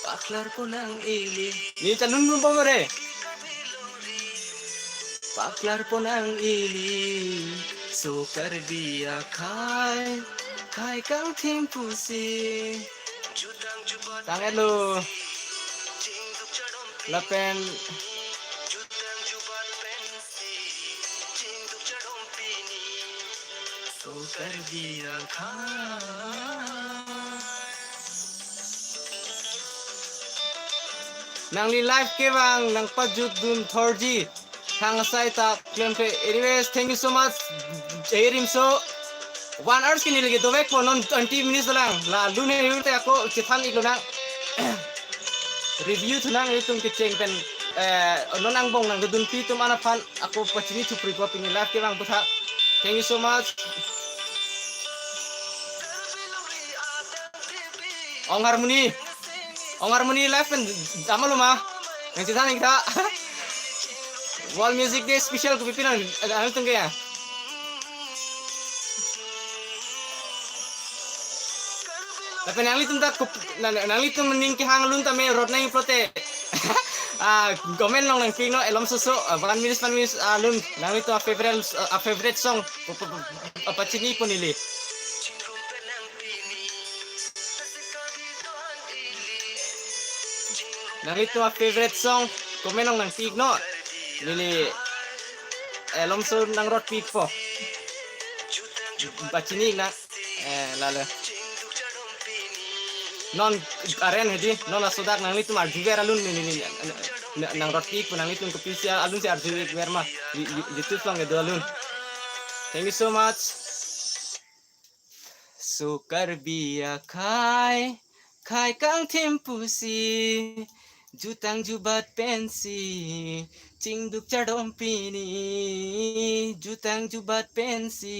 Paklar ponang ili. Ni calon mo ba re? Paklar ponang ili. Sukar biya khai. khai căng thêm phù si tăng hết luôn là pen nang li live ke bang nang pajut dun thorji thang sai ta claim ke anyways thank you so much erim so 1 hours kini lagi dovek po non 20 minutes lang la lune yurte ako chithang iglo nang review tu nang itung ke cheng pen non ang bong nang dun pi tum ana fan ako pachini chupri ko pini live ke bang butha thank you so much ong harmony live pen amal ma yang chithang kita wall music day special ko pipinan ano tung kaya tapi nang litum mending ki hang lun tame rot nang prote komen long nang ping no elom susu pan minus lun nang litu a favorite song apa cini pun ili nang litu a favorite song komen long nang ping no lili elom su nang rot pig po apa cini na lalu non aren hedi non asodak nang litum arjuver alun ni nang roti pun nang litum kopisia alun si arjuver verma YouTube lang edo alun thank you so much sukar biya khai kang tempusi jutang jubat pensi cingduk chadom pini jutang jubat pensi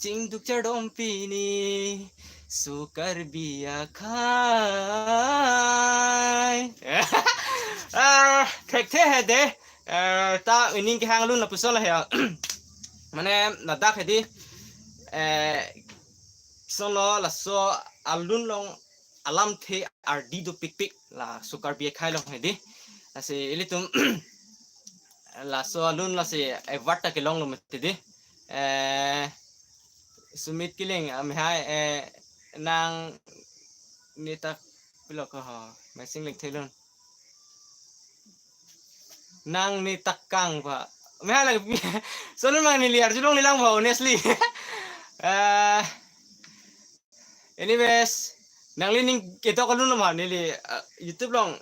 cingduk chadom pini sukar biya khai krekte hede ta ining ki hang lun na pusol ya mane nadak hedi solo la so alun long alam the ardi do pik pik la sukar biya khai long hedi ase ilitum la so alun la se evata ke long lo metedi sumit kiling am hai nang nita pilok ko ha may singling thelon nang nitakang pa may halag so nun mga niliar julong nilang ba honestly anyways nang lining kito ko nun naman nili YouTube long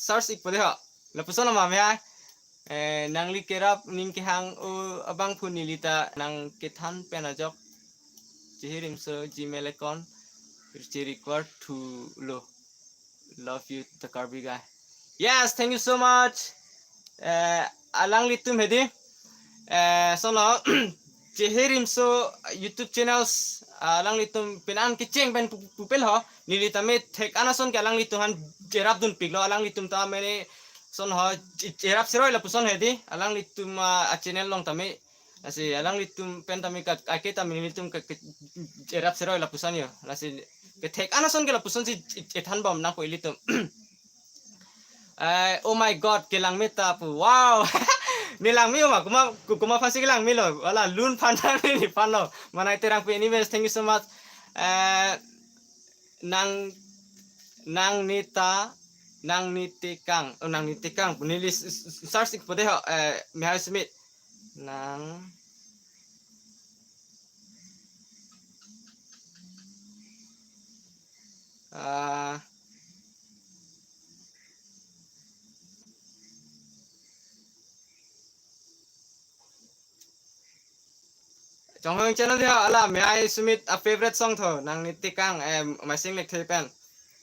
search ik pwede ha lapuso naman may nang likirap ning kihang abang pun nilita nang kithan penajok jihirim so gmail account record to love you the Carby guy yes thank you so much alang litum hedi so no jeherim so YouTube channels alang litum pinan kicheng ben pupel ho nilitame thek anason ke alang lituhan jerap dun piglo alang litum ta mene son ho jerap siroi la puson hedi alang litum a channel long tame asi alang litum pentami ka aketa minilitum ka jerap siroi la pusan yo lasi ke thek anason ke la puson si ethan bom na ko ilitum oh my god kelang meta pu wow nilang mi ma kuma fasi kelang mi lo wala lun pandang ni pano manai terang pu anyways thank you so much nang nitikang punilis search ik pode mi ha submit nang trong hương channel thì họ là may I submit a favorite song thôi nang nitikang my sing like thepen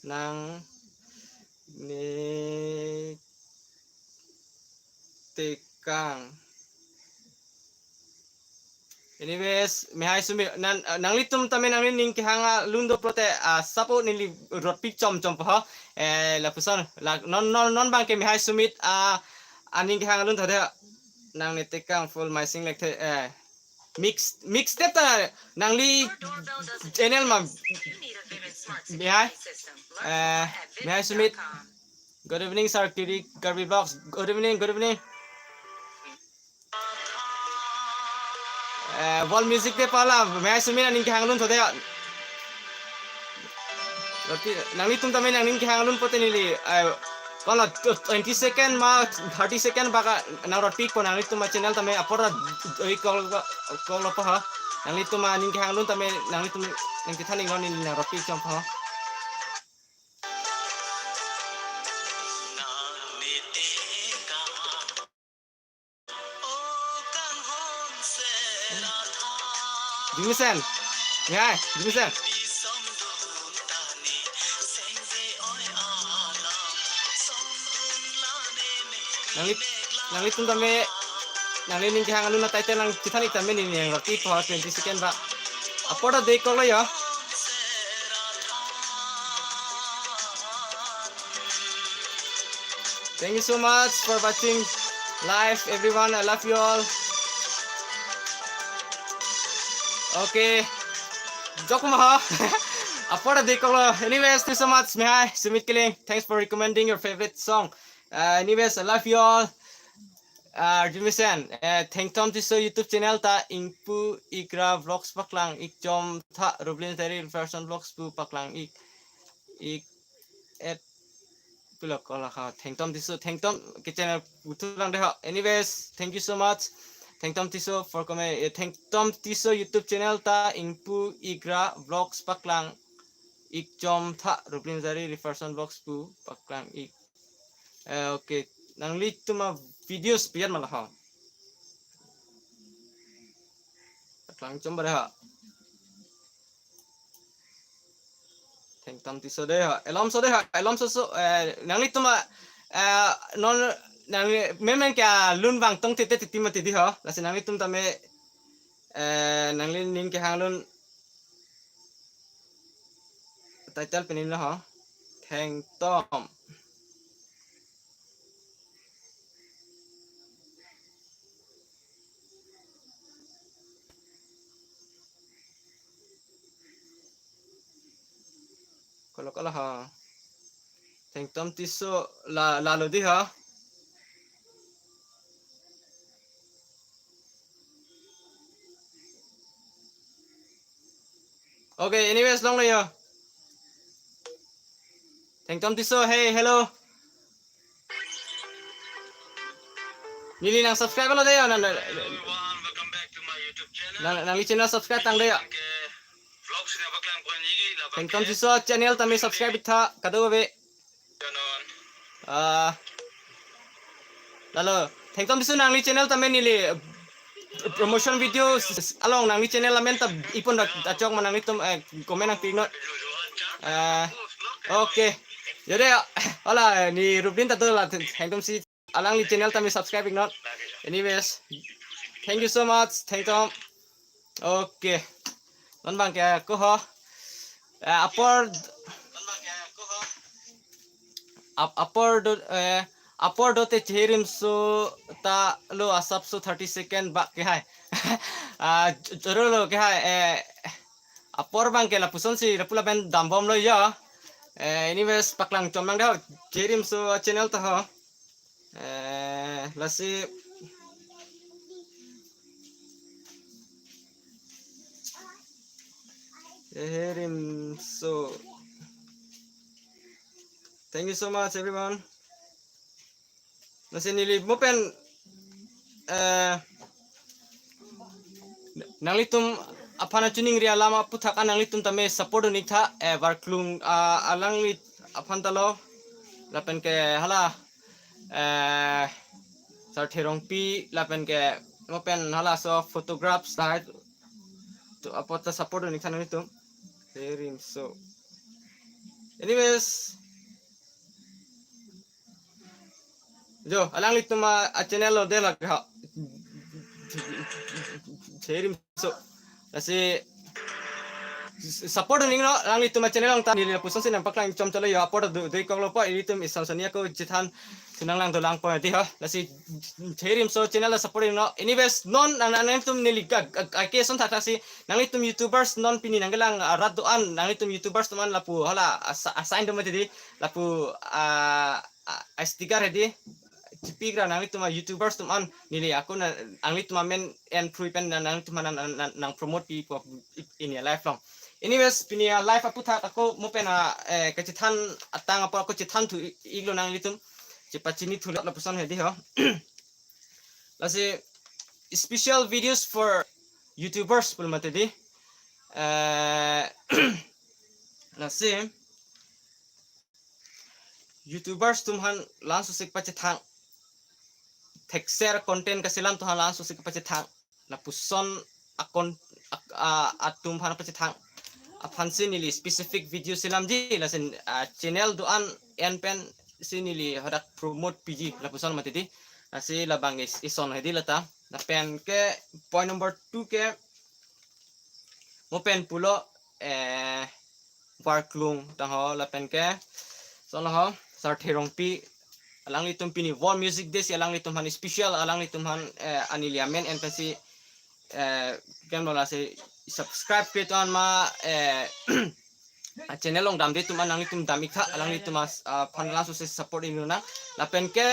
nang nitikang anyways may I submit nang litum tame nang ning ki hanga lundo prote sapo nili rot pic chom pa la puson la non bang ke may I submit aning ki hanga lun thade nang nitikang full my sing like the mixtape ta nang li channel ma may I submit good evening sir Kiri Kirby Box good evening wall music te pala may I submit aning ki hang lun thode Berarti nang itum tamen nang ning hangalun pote nili kalau 20 second ma 30 second baka nang rot peak po nang itum channel tamen apora call apa ha nang itum ning hangalun tamen nang itum nang kita ning non nang rot peak jump ha Jimisen ngai Jimisen nang itum tamen nang ning hangalun na title nang kita ning tamen ni nang rot peak po 20 second ba apora de call ya Thank you so much for watching live, everyone. I love you all. Okay. Jok maha. Apora dekolo. Anyways, thank you so much. Mehai, Sumit Kiling. Thanks for recommending your favorite song. Anyways, I love you all. Jimisen. Thank Tom to YouTube channel ta ingpu ikra vlogs paklang ikjom tha Rublin dari version vlogs pu paklang ik at Pilok kalau thank Tom tisu thank Tom ke channel utulang deh. Anyways, thank you so much. Thank Tom tisu for comment. Thank Tom tisu YouTube channel ta ingpu igra vlogs paklang ikjom tha Rublin dari version vlogs pu paklang ik. Okay, nang lit tuma videos biar malah ha. Paklang jom deh. Thank Tom tisu deh. Elam so deh. Elam so nang lit tuma non nang memang kaya lun bang tong tete mati di ha lasi nang itum tame nang lin ning ke hanglun title penin la ha Thank Tom kalau ha Thank Tom tisu lalu di ha Okay, anyways, long ya. Thank Tom tisu, hey, hello. Nili nang subscribe lo deh, nang Welcome back to my YouTube channel. nang channel subscribe tang deh. Vlogs na baklang ko nigi la Thank Tom tisu channel tami subscribe itha kado be. Lalu Thank Tom tisu nang channel tami nili promotion video along nang channel lamen tab ipon dacok manang itum komen nang pinot okay jadi hola ni Rublin tatu lah Thank Tom si alang ni channel tami subscribe not anyways thank you so much Thank Tom okay non bang kaya ko ho upward dote cherim so ta lo asap so 30 second bak ke hai joro lo ke hai upward bang ke la puson si rapula ben dambom lo ya anyways paklang chomang da cherim so channel ta ho lasi cherim so thank you so much everyone Nasi nili mopen nang litum apana tuning ria lama puthakan nang litum tame support ni tha barklung alang lit apan talo lapen ke hala sar therong pi lapen ke mopen hala so photographs ta to apota support ni tha nang litum herim so anyways Jo, alang lit tuma channel lo dela ka. Cherim so. Kasi support ning no alang lit tuma channel ang ta ni puson sin paklang chom chalo ya por dei kong lo pa ilitum isang sania ko jithan tunang lang dolang pa ti ha. Kasi cherim so channel support ning no. Anyways, non nang tum niligag ke son ta si nang litum YouTubers non pini nang lang raduan nang litum YouTubers teman lapu hala assign do mati di lapu sticker di Cipigra nang itu mah YouTubers tuman nili aku nang itu mah men and prevent nang itu mah nang promote pi ini live long anyways pinia live apu tha ako mo pena kachithan atang apa ako chithan tu iglo nang litum chipachini thulak la pusan hedi ho lase special videos for YouTubers pul matedi lase YouTubers tumhan langsung sik pachithang share content kasilam tuhan langsung sik pachithang la puson akon atum han pachithang apan sinili specific video silam ji lasen channel doan enpen sinili hadak promote pg la puson matedi asi labang ison hedi lata la pen ke point number 2 ke mo pen pulo warklung tang ho la pen ke son ho sarthirong pi alang litum pini war music des alang litum han special alang litum han aniliamen enpesi kan bola se subscribe ke tuan ma channel long dam de tum anang litum damika alang litum mas panlang so se support inuna la pen ke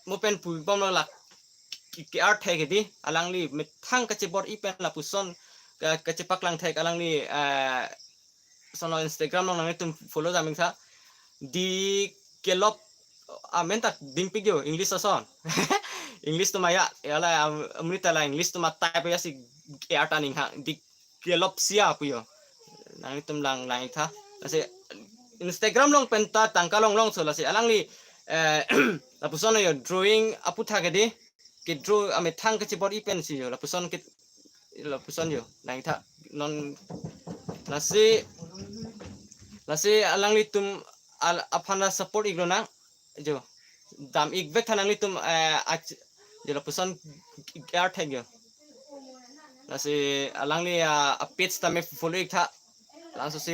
mo pen pu bom la ki art thai di alang li mithang ka chebor ipen la puson ka chepak lang thai alang li sono Instagram long nang litum follow daming tha di kelop amenta dimpig yo English ason English to maya yala amrita la English to type ya si art aning ha di kelop sia puyo nang litum lang lang tha lase Instagram long penta tangkalong long so lase alang li la puson yo drawing apu tha ke di ke draw ame thang ke chibor ipen si yo la puson yo nang tha non lase alang li tum apana support iglona jo dam igvek thanang li tum je la puson art thang yo lase alang li page tame follow ik tha langsung si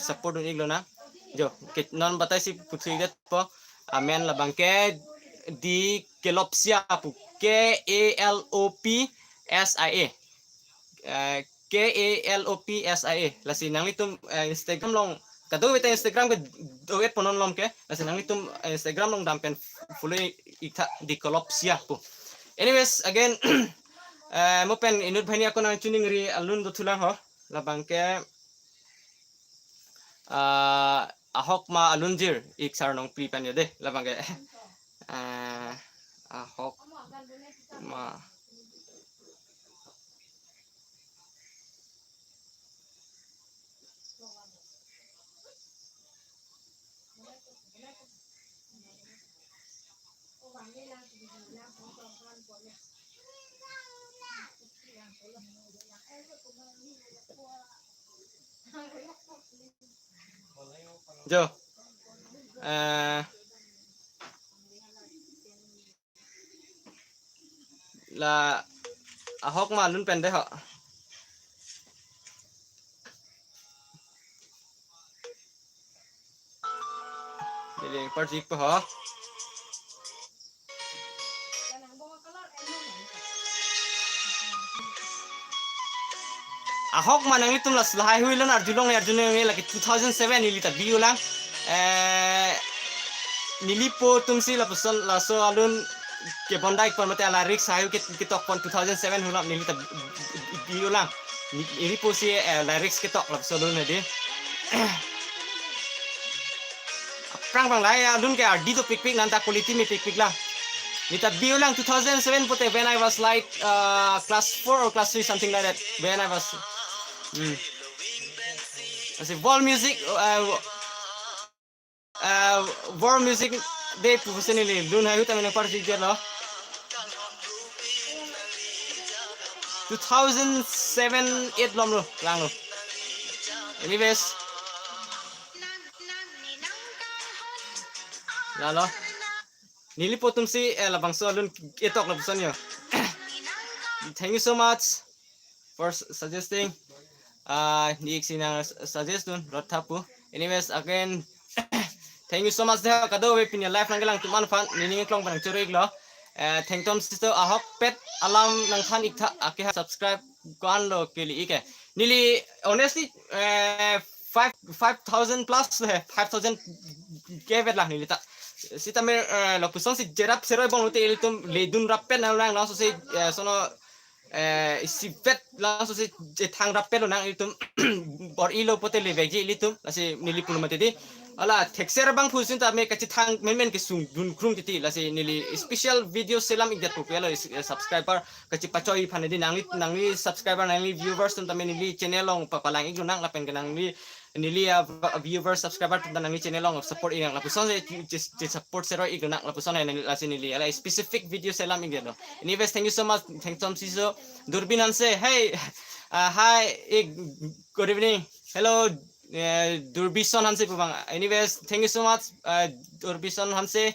support iglona jo ke non batai si putri det po amen la bangke di kelopsia pu KALOPSIA KALOPSIA lasi nang litum Instagram long kado beta Instagram ke doet ponon lom ke lasi nang litum Instagram long dampen follow ikta di kelopsia pu anyways again mo pen inut bhani ako nang tuning ri alun do thulang ho la bangke ahok ma alunjir ik sarnong pri pan yode la bangke ahok ma jo la ahok ma lun pen de ho jadi perjik po ho ahok manang litum las lahai huilan arjulong ngi lagi 2007 nili ta biulang nilipo tumsi la puson la so alun ke bondai kon mate ala rik sayu ke tok pon 2007 hulam nili ta biulang nilipo si la rik ke tok la so lun de prang bang lai alun ke ardi to pik nanta quality mi pik la nita biulang 2007 pote when I was like class 4 or class 3 something like that when I was asi wall music de professionally dun hayu tamene parti jelo 2007 8 lom lo lang lo anyways lalo nilipotum si labang so alun itok la puson yo thank you so much for suggesting ni sinang suggest dun rotapu anyways again thank you so much de kado we pin life nang lang tuman fan nining klong bang churik lo thank tom sister ahok pet alam nang than ikha ake subscribe kan lo keli ike nili honestly 5000 plus 5000 kevet lah nili ta sita mer lo puson si jerap seroi bong lote elitum le dun rapet nang lang so si sono si vet langsung si tang rapelo nang itu bor ilo pote le veji itu lasi nili pulu mate di ala texer bang pusin ta me kachi tang men ke sung dun krung ti lasi nili special video selam igdat popelo subscriber kachi pachoi phane di nangli subscriber nangli viewers tum ta me nili channel long papalang iglo nang lapen ganang nili viewers subscriber tum ta nangli channel long support inang lapuson je support sero iglo nang lapuson lasi nili ala specific video selam igdo anyways thank you so much thank tom siso Durbin Hanse, hey, hi, good evening. Hello, Durbison Hanse po bang. Anyways, thank you so much, Durbison Hanse,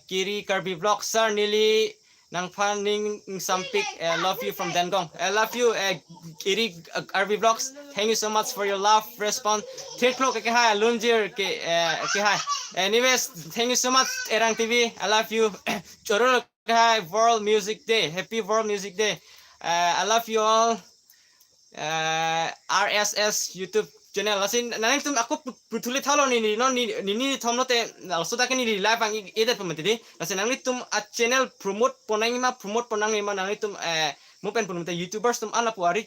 Kiri Kirby Vlog, sir, nili nang paning sampik, love you from Dengong. I love you, Kiri Kirby Vlogs. Thank you so much for your love, response. Teklo ke hi, Lunjir ke hi. Anyways, thank you so much, Erang TV. I love you. Chorolo ke hi, World Music Day. Happy World Music Day. I love you all. RSS YouTube channel. Lasin nang tum aku putuli thalo ni thomno te alsoda ke ni live ang ede pamati. Lasin nang tum a channel promote ponang ma nang tum mo pen punum te YouTubers tum ala puari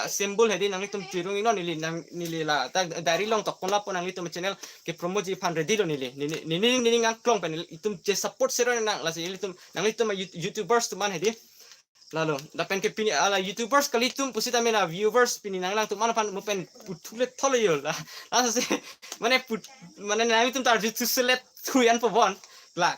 symbol hedi nang tum tirung ino nili la ta dari long tok pon nang tum channel ke promote ji pan ready lo nili ngang klong pen itum je support sero nang lasin tum nang tum YouTubers tum man hedi lalu dapen ke pini ala YouTubers kali tum pusita mena viewers pini nang lang tum mana pan mo pen putulet tholo yo la langsung se mane nang tum tar jitu selet tuyan po bon la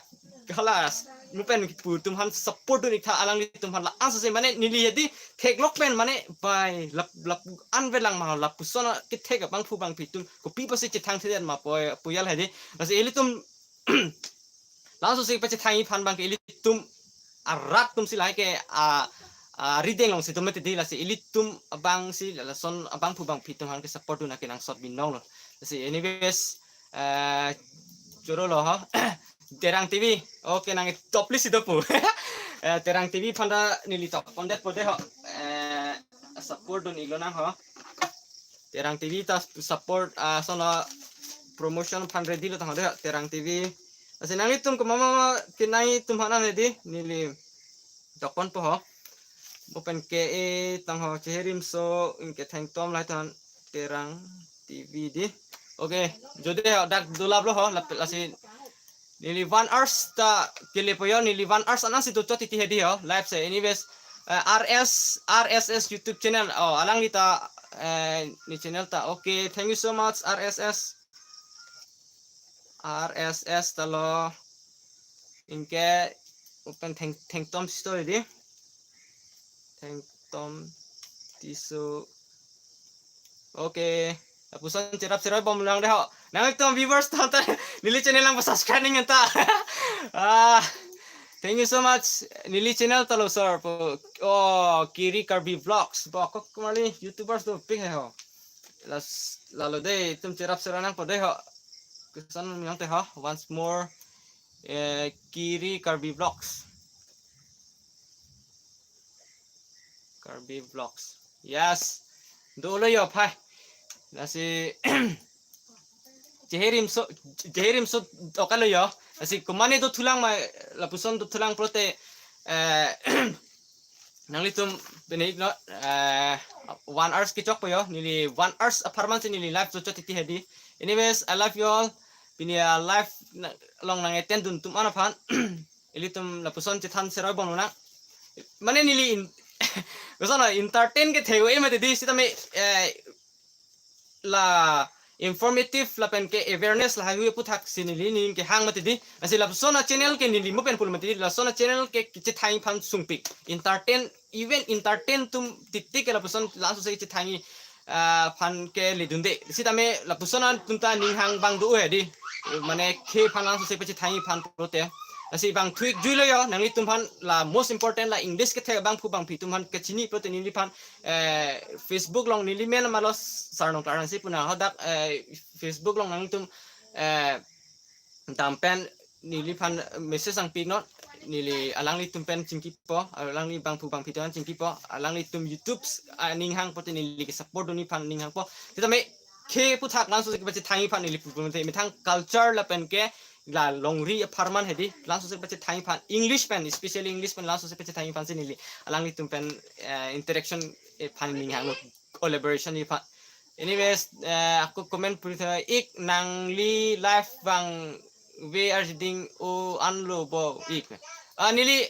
kalas mo pen tum han support ni tha alang tum han la langsung se mane nili yedi tek lok pen mane bai lap anvelang ma lap pusona ke tek bang pu bang pitum ko pi posi chithang thian ma puyal hedi langsung eli tum langsung se pachi thangi phan bang ke eli tum arat tum silai ke rideng long situ mete dila si ilitum abang si lason abang pubang pitum han ke support na ke nang sot binong lo si anyways joro lo ha Terang TV oke nang top list itu pu Terang TV panda nili top kondet pode ho support dun iglo nang ho Terang TV ta support sono promotion pan ready lo tang de Terang TV Asin nang itum ko mama kinai tum hanan di nili dokon po ho open ke tang ho cherim so inke thank tom lai tan Terang TV di oke jode dak dulab lo ho lasi nili 1 hours ta kile po yo nili 1 hours anan situ choti ti hedi ho live se anyways RSS YouTube channel alang kita ni channel ta oke thank you so much RSS talo inke open thank tom story di thank tom tisu oke pusan cerap bom lang deho nang tom viewers ta nili channel lang subscribe ning ta thank you so much nili channel talo sir po Kiri Kirby Vlogs bokok kumali YouTubers do ping ho lalo de tum cerap nang po deho kesan yang teh once more Kiri Kirby Vlogs yes dolo yo pai nasi jeherim so okalo yo nasi kumane do tulang ma lapuson do tulang prote nanglitum benei no 1 hours ki chok po yo nili 1 hours apartment nili live so choti hedi anyways I love you all pini live long nang eten dun tum ana phan ilitum lapuson chithan seroy bonu na mane nili gosana entertain ke thego e mate di sitame la informative la pen ke awareness la hawi puthak sinili nin ke hang mate di asi lapsona channel ke nili mo pen pul mate di la sona channel ke chithai phan sungpi entertain tum titti ke lapson langsung se chithai fan ke lidunde sitame lapusona tunta ninghang bang du di mane ke fan langsung se pachi thangi fan prote asi bang tweak juilo yo nang itum fan la most important la english ke the bang pu bang pitum fan ke chini prote nili fan Facebook long nili men malos sarnong currency puna hodak Facebook long nang itum dampen nili fan message ang pinot nili alang li tumpen cingki po alang li bang pu bang pitan cingki po alang li tum YouTube ninghang po nili ke support doni pan ninghang po kita me ke puthak langsung ke bache thangi pan nili pu me thang culture la pen ke la longri aparman hedi langsung se pace thai pan English pen especially English pen langsung se pace thai pan sinili alang litum pen interaction pan ning hang collaboration ni pan anyways aku comment purita ik nangli live bang we are ding o anlo bo ik nili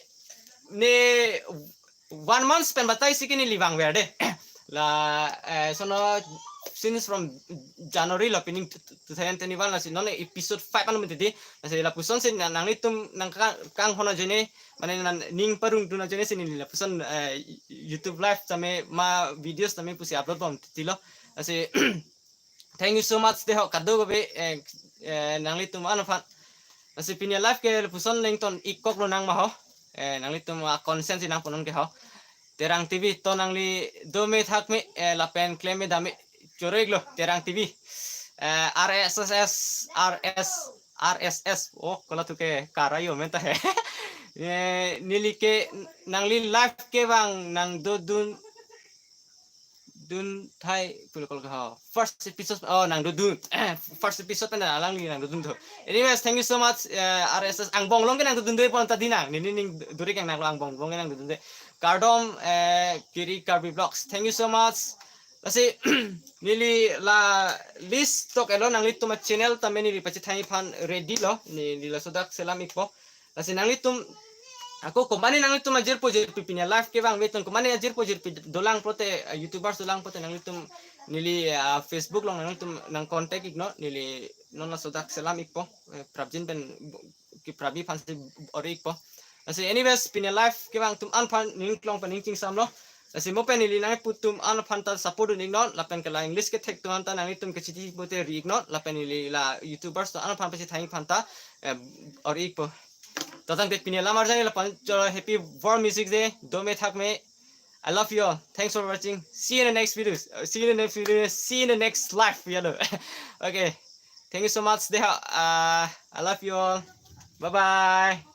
ne 1 month spend batai sikini libang werde la sono since from January la pining 2021 la sinone episode 5 anu menti la la puson sin nang itum nang kang hono jene mane nan ning parung tuna jene sin la puson YouTube live tame ma videos tame pusi upload bom tilo ase thank you so much deho kado be nang itum anu fan ase pinya live ke puson lengton ikok lo nang maho nang itum consent sin nang ponon ke ho terang TV to nang li dome thak me la pen claim me dame Correglo, terang TV, RSS, oh kalau tuh ke karayo mentah nili ke nang li live ke bang nang dun thai puluh kalau first episode oh nang dun first episode pada alang li nang dun tuh. Anyways, thank you so much RSS ang bonglong ke nang dun deh pon tadi nang nini ning duri yang nang ang bonglong ke nang dun deh. Kardom kiri Karbi Vlogs, thank you so much. Kasi nili la list tok elo nang litum channel tame nili pachi thai pan ready lo ni la sodak selam ikpo kasi nang litum ako kumani nang litum ajer po jer pipinya live ke bang beton kumani ajer po jer dolang prote youtubers dolang prote nang litum nili Facebook long nang litum nang contact igno nili non la sodak selam ikpo prabjin ben ki prabi pan ori ikpo kasi anyways pinya live ke bang tum an pan ning long pan ning sam lo Kasi mo pen ili nang putum ano panta support ning non lapen kala English ke tek tuan tan nang itum ke chiti bote rig non lapen ili la YouTubers to ano pan pasi thai panta or ik po tatang tek pinya lamar jang lapan happy warm music day dome thak me I love you all. Thanks for watching. See you in the next videos. See you in the next video. See you in the next live video. Okay. Thank you so much. I love you all. Bye bye.